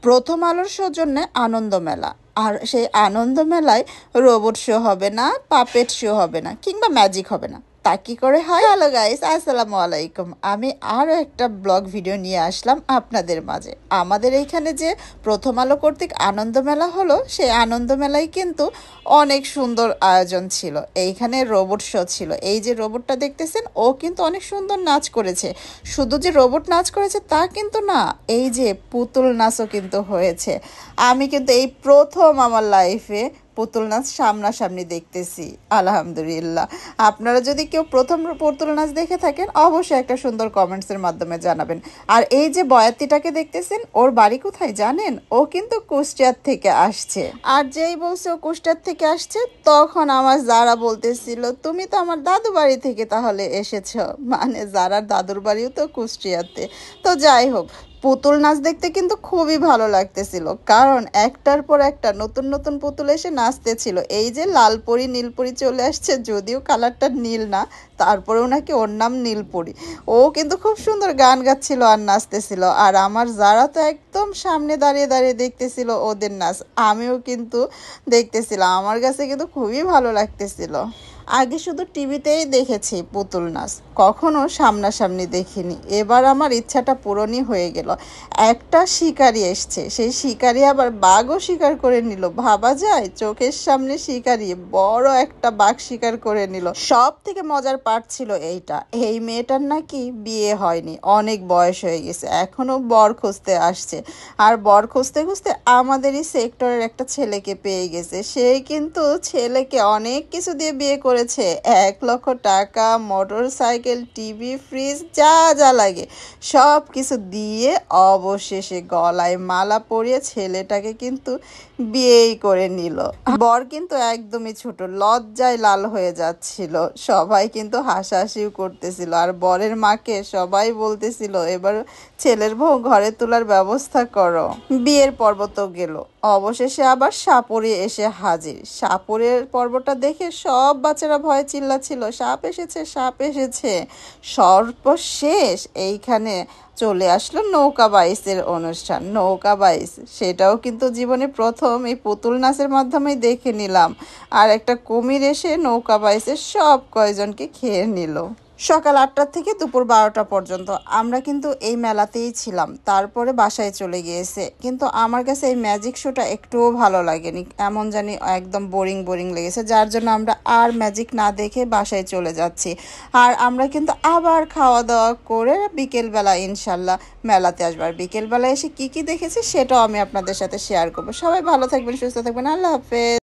প্রথম আলোর সৌজন্যে আনন্দ মেলা। আর সেই আনন্দ মেলায় রোবট শো হবে না, পাপেট শো হবে না, কিংবা ম্যাজিক হবে না, তা কি করে হয়? হ্যালো গাইস, আসসালামু আলাইকুম। আমি আরও একটা ব্লগ ভিডিও নিয়ে আসলাম আপনাদের মাঝে। আমাদের এইখানে যে প্রথম আলো কর্তৃক আনন্দ মেলা হলো, সেই আনন্দ মেলায় কিন্তু অনেক সুন্দর আয়োজন ছিল। এইখানে রোবট শো ছিল। এই যে রোবটটা দেখতেছেন, ও কিন্তু অনেক সুন্দর নাচ করেছে। শুধু যে রোবট নাচ করেছে তা কিন্তু না, এই যে পুতুল নাচও কিন্তু হয়েছে। আমি কিন্তু এই প্রথম আমার লাইফে পুতুল নাচ সামনাসামনি দেখতেছি, আলহামদুলিল্লাহ। আপনারা যদি কেউ প্রথম পুতুল নাচ দেখে থাকেন, অবশ্যই একটা সুন্দর কমেন্টসের মাধ্যমে জানাবেন। আর এই যে বয়াতিটাকে দেখতেছেন, ওর বাড়ি কোথায় জানেন? ও কিন্তু কুষ্টিয়ার থেকে আসছে। আর যেই বলছে ও কুষ্টিয়ার থেকে আসছে, তখন আমার যারা বলতেছিল, তুমি তো আমার দাদু বাড়ি থেকে তাহলে এসেছো, মানে যারার দাদুর বাড়িও তো কুষ্টিয়াতে। তো যাই হোক, পুতুল নাচ দেখতে কিন্তু খুবই ভালো লাগতেছিল, কারণ একটার পর একটা নতুন নতুন পুতুল এসে নাচতেছিল। এই যে লালপরি নীলপরি চলে আসছে, যদিও কালারটা নীল না, তারপরেও নাকি ওর নাম নীলপরি। ও কিন্তু খুব সুন্দর গান গাচ্ছিল আর নাচতেছিল। আর আমার যারা তো একদম সামনে দাঁড়িয়ে দাঁড়িয়ে দেখতেছিল ওদের নাচ, আমিও কিন্তু দেখতেছিলাম। আমার কাছে কিন্তু খুবই ভালো লাগতেছিল। আগে শুধু টিভিতেই দেখেছি পুতুল নাচ, কখনো সামনাসামনি দেখিনি। এবার আমার ইচ্ছাটা পূরণই হয়ে গেল। একটা শিকারি এসছে, সেই শিকারি আবার বাঘও শিকার করে নিল। ভাবা যায়, চোখের সামনে শিকারি বড় একটা বাঘ শিকার করে নিল। সব থেকে মজার পার্ট ছিল এইটা, এই মেয়েটার নাকি বিয়ে হয়নি, অনেক বয়স হয়ে গেছে, এখনো বর খুঁজতে আসছে। আর বর খুঁজতে খুঁজতে আমাদেরই সেক্টরের একটা ছেলেকে পেয়ে গেছে। সে কিন্তু ছেলেকে অনেক কিছু দিয়ে বিয়ে করেছে। 1 লক্ষ টাকা, মোটর সাইকেল, টিভি, ফ্রিজ, যা যা লাগে সব কিছু দিয়ে অবশেষে গলায় মালা পরিয়ে ছেলেটাকে কিন্তু বিয়েই করে নিল। বর কিন্তু একদমই ছোট, লজ্জায় লাল হয়ে যাচ্ছিল। সবাই কিন্তু হাসাহাসিও করতেছিল। আর বরের মাকে সবাই বলতেছিল, এবার ছেলের বউ ঘরে তোলার ব্যবস্থা করো। বিয়ের পর্ব তো গেল, অবশেষে আবার সাপুরে এসে হাজির। সাপুরের পর্বটা দেখে সব বাচ্চারা ভয়ে চিল্লাছিল, সাপ এসেছে, সাপ এসেছে। সর্বশেষ এইখানে চলে আসলো নৌকা বাইচের অনুষ্ঠান। নৌকা বাইচ, সেটাও কিন্তু জীবনে প্রথম এই পুতুল নাচের মাধ্যমেই দেখে নিলাম। আর একটা কুমির এসে নৌকা বাইচের সব কয়জনকে খেয়ে নিল। সকাল 8টা থেকে দুপুর 12টা পর্যন্ত আমরা কিন্তু এই মেলাতেই ছিলাম। তারপরে বাসায় চলে গিয়েছে। কিন্তু আমার কাছে এই ম্যাজিক শোটা একটুও ভালো লাগেনি, এমন জানি একদম বোরিং বোরিং লেগেছে, যার জন্য আমরা আর ম্যাজিক না দেখে বাসায় চলে যাচ্ছি। আর আমরা কিন্তু আবার খাওয়া দাওয়া করে বিকেলবেলা ইনশাল্লাহ মেলাতে আসবো। আর বিকেলবেলা এসে কি কি দেখেছি সেটাও আমি আপনাদের সাথে শেয়ার করবো। সবাই ভালো থাকবেন, সুস্থ থাকবেন, আল্লাহ হাফেজ।